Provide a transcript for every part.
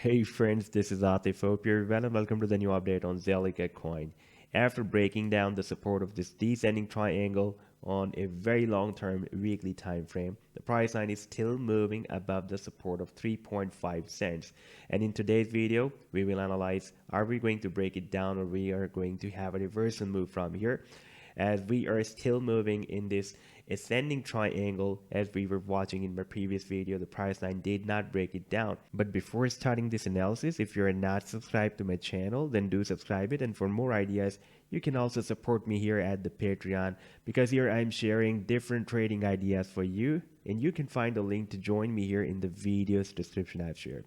Hey friends, this is Atif. Hope you're well and welcome to the new update on Zilliqa coin. After breaking down the support of this descending triangle on a very long-term weekly time frame, the price line is still moving above the support of 3.5 cents. And in today's video, we will analyze, are we going to break it down or we are going to have a reversal move from here, as we are still moving in this ascending triangle. As we were watching in my previous video, the price line did not break it down. But before starting this analysis, if you're not subscribed to my channel, then do subscribe it. And for more ideas, you can also support me here at the Patreon, because here I'm sharing different trading ideas for you, and you can find a link to join me here in the video's description I've shared.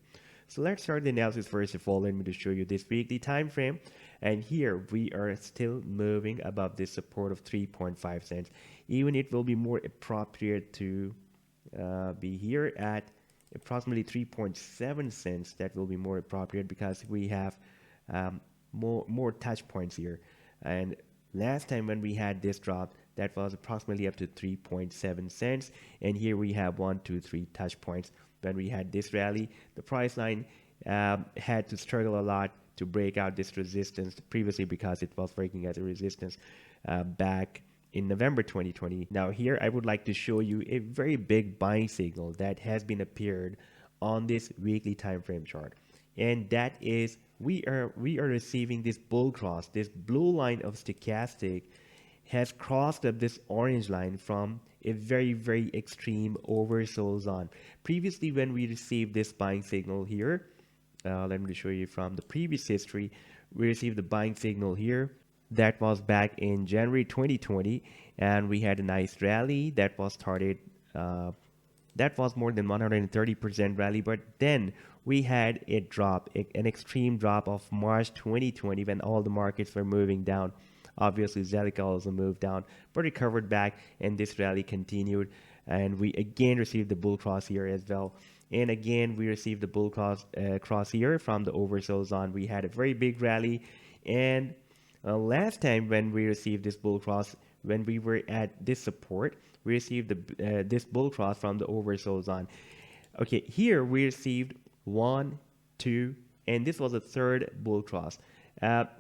So let's start the analysis. First of all, let me just show you this weekly time frame. And here we are still moving above this support of 3.5 cents. Even it will be more appropriate to be here at approximately 3.7 cents. That will be more appropriate because we have more touch points here. And last time when we had this drop, that was approximately up to 3.7 cents. And here we have 1, 2, 3 touch points. When we had this rally, the price line had to struggle a lot to break out this resistance previously, because it was working as a resistance back in November 2020. Now here I would like to show you a very big buying signal that has been appeared on this weekly time frame chart, and that is we are receiving this bull cross. This blue line of stochastic has crossed up this orange line from a very extreme oversold zone. Previously, when we received this buying signal here, let me show you from the previous history, we received the buying signal here. That was back in January 2020, and we had a nice rally that was started. That was more than 130% rally, but then we had a drop, an extreme drop of March 2020, when all the markets were moving down. Obviously, Zilliqa also moved down, but recovered back, and this rally continued. And we again received the bull cross here as well. And again, we received the bull cross here from the oversold zone. We had a very big rally. And last time when we received this bull cross, when we were at this support, we received this bull cross from the oversold zone. Okay, here we received 1, 2, and this was a third bull cross.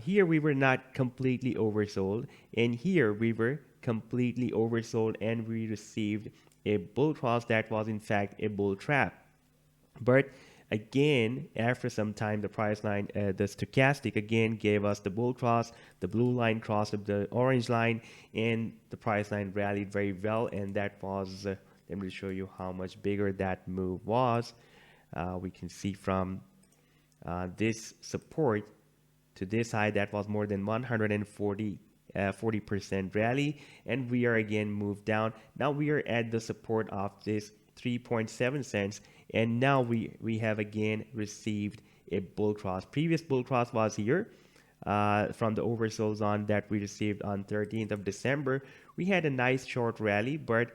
Here we were not completely oversold, and here we were completely oversold, and we received a bull cross that was in fact a bull trap. But again, after some time, the price line, the stochastic again gave us the bull cross. The blue line crossed up the orange line, and the price line rallied very well. And that was, let me show you how much bigger that move was. We can see from this support to this high, that was more than 40% rally, and we are again moved down. Now we are at the support of this 3.7 cents, and now we have again received a bull cross. Previous bull cross was here from the oversold zone that we received on 13th of December. We had a nice short rally, but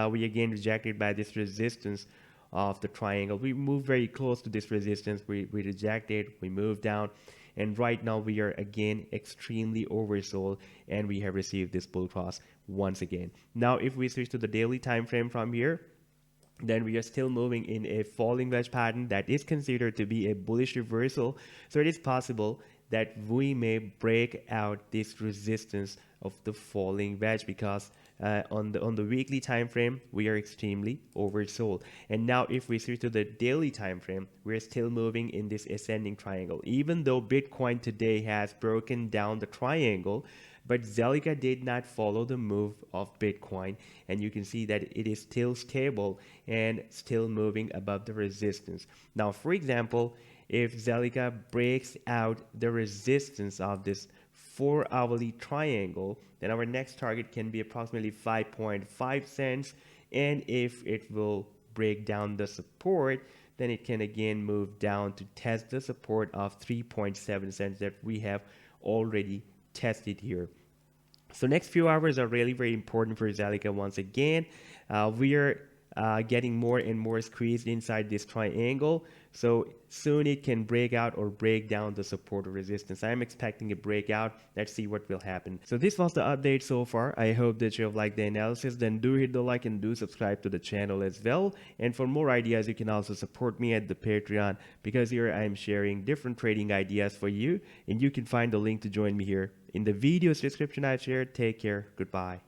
we again rejected by this resistance of the triangle. We moved very close to this resistance. We rejected, we moved down, and right now we are again extremely oversold, and we have received this bull cross once again. Now if we switch to the daily time frame from here, then we are still moving in a falling wedge pattern that is considered to be a bullish reversal. So it is possible that we may break out this resistance of the falling wedge, because on the weekly time frame we are extremely oversold. And now if we switch to the daily time frame, we're still moving in this ascending triangle. Even though Bitcoin today has broken down the triangle, but Zilliqa did not follow the move of Bitcoin, and you can see that it is still stable and still moving above the resistance. Now, for example, if Zilliqa breaks out the resistance of this 4-hourly triangle, then our next target can be approximately 5.5 cents. And if it will break down the support, then it can again move down to test the support of 3.7 cents that we have already tested here. So next few hours are really very important for Zilliqa. Once again, we are getting more and more squeezed inside this triangle. So soon it can break out or break down the support or resistance. I'm expecting a breakout. Let's see what will happen. So this was the update so far. I hope that you have liked the analysis. Then do hit the like and do subscribe to the channel as well. And for more ideas, you can also support me at the Patreon, because here I'm sharing different trading ideas for you, and you can find the link to join me here in the video's description I've shared. Take care. Goodbye.